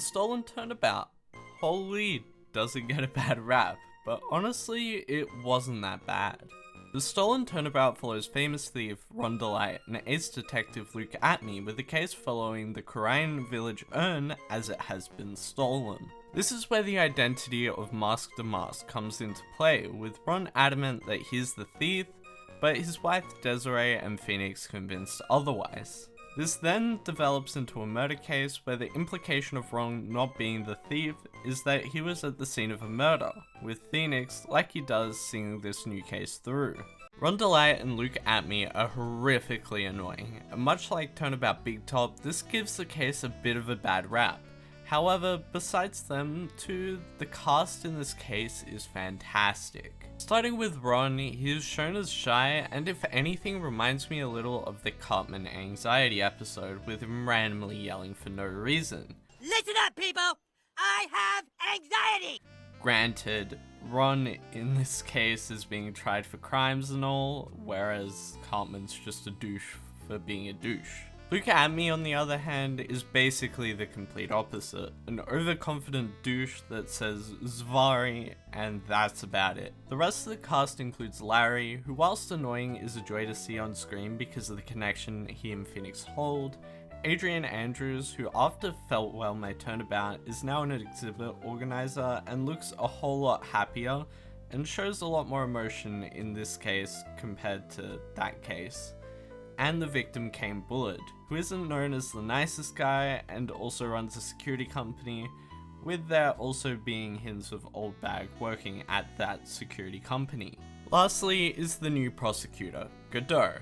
stolen turnabout, holy, doesn't get a bad rap, but honestly, it wasn't that bad. The stolen turnabout follows famous thief Ron DeLite and ace detective Luke Atney with the case following the Korean village urn as it has been stolen. This is where the identity of Mask the Mask comes into play, with Ron adamant that he's the thief, but his wife Desiree and Phoenix convinced otherwise. This then develops into a murder case where the implication of Ron not being the thief is that he was at the scene of a murder, with Phoenix, like he does, seeing this new case through. Ron DeLite and Luke Atney are horrifically annoying, and much like Turnabout Big Top, this gives the case a bit of a bad rap. However, besides them two, the cast in this case is fantastic. Starting with Ron, he is shown as shy and if anything reminds me a little of the Cartman Anxiety episode with him randomly yelling for no reason. Listen up, people! I have anxiety! Granted, Ron in this case is being tried for crimes and all, whereas Cartman's just a douche for being a douche. Luke Atney, on the other hand, is basically the complete opposite. An overconfident douche that says Zvari, and that's about it. The rest of the cast includes Larry, who whilst annoying is a joy to see on screen because of the connection he and Phoenix hold, Adrian Andrews, who after Felt Well My Turnabout is now an exhibit organizer and looks a whole lot happier and shows a lot more emotion in this case compared to that case. And the victim Kane Bullard, who isn't known as the nicest guy and also runs a security company, with there also being hints of old bag working at that security company. Lastly is the new prosecutor, Godot.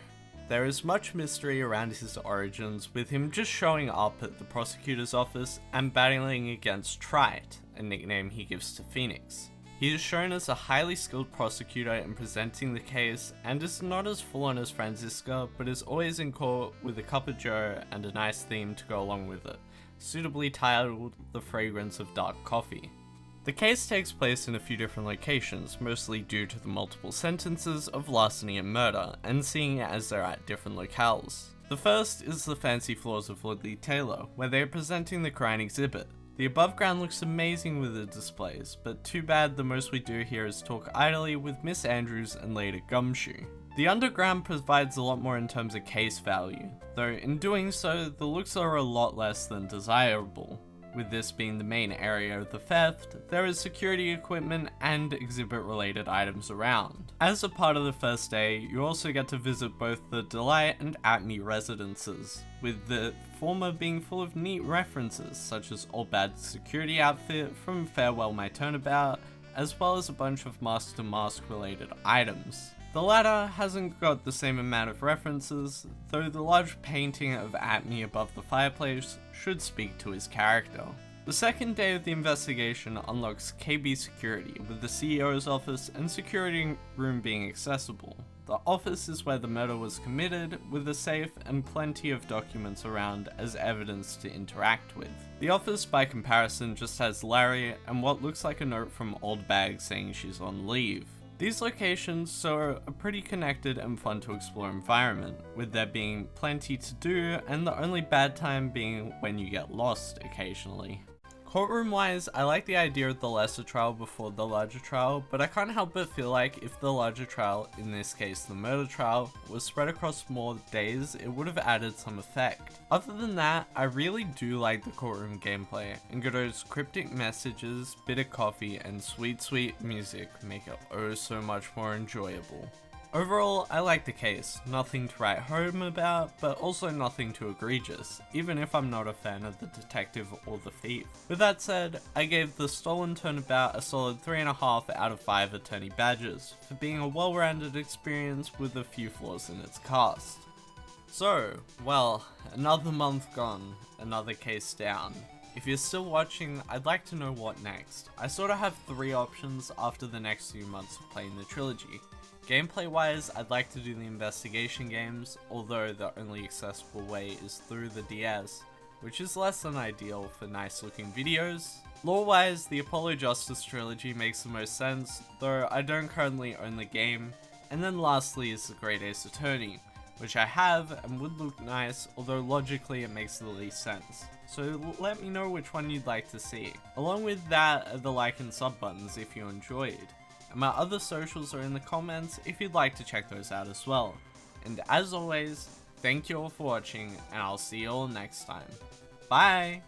There is much mystery around his origins, with him just showing up at the prosecutor's office and battling against Trite, a nickname he gives to Phoenix. He is shown as a highly skilled prosecutor in presenting the case, and is not as full-on as Franziska, but is always in court with a cup of joe and a nice theme to go along with it, suitably titled The Fragrance of Dark Coffee. The case takes place in a few different locations, mostly due to the multiple sentences of larceny and murder, and seeing as they're at different locales. The first is the fancy floors of Woodley Taylor, where they are presenting the Korean exhibit. The above ground looks amazing with the displays, but too bad the most we do here is talk idly with Miss Andrews and Lady Gumshoe. The underground provides a lot more in terms of case value, though in doing so, the looks are a lot less than desirable. With this being the main area of the theft, there is security equipment and exhibit-related items around. As a part of the first day, you also get to visit both the Delight and Atney residences, with the former being full of neat references such as Old Bad's security outfit from Farewell My Turnabout, as well as a bunch of Mask to Mask related items. The latter hasn't got the same amount of references, though the large painting of Atney above the fireplace should speak to his character. The second day of the investigation unlocks KB Security, with the CEO's office and security room being accessible. The office is where the murder was committed, with a safe and plenty of documents around as evidence to interact with. The office, by comparison, just has Larry and what looks like a note from Old Bag saying she's on leave. These locations are a pretty connected and fun to explore environment, with there being plenty to do and the only bad time being when you get lost occasionally. Courtroom wise, I like the idea of the lesser trial before the larger trial, but I can't help but feel like if the larger trial, in this case the murder trial, was spread across more days, it would have added some effect. Other than that, I really do like the courtroom gameplay, and Godot's cryptic messages, bitter coffee, and sweet music make it oh so much more enjoyable. Overall, I like the case, nothing to write home about, but also nothing too egregious, even if I'm not a fan of the detective or the thief. With that said, I gave The Stolen Turnabout a solid 3.5 out of 5 attorney badges, for being a well-rounded experience with a few flaws in its cast. So, well, another month gone, another case down. If you're still watching, I'd like to know what next. I sort of have 3 options after the next few months of playing the trilogy. Gameplay wise, I'd like to do the investigation games, although the only accessible way is through the DS, which is less than ideal for nice looking videos. Lore wise, the Apollo Justice trilogy makes the most sense, though I don't currently own the game. And then lastly is the Great Ace Attorney, which I have and would look nice, although logically it makes the least sense. So let me know which one you'd like to see. Along with that are the like and sub buttons if you enjoyed. And my other socials are in the comments if you'd like to check those out as well. And as always, thank you all for watching, and I'll see you all next time. Bye!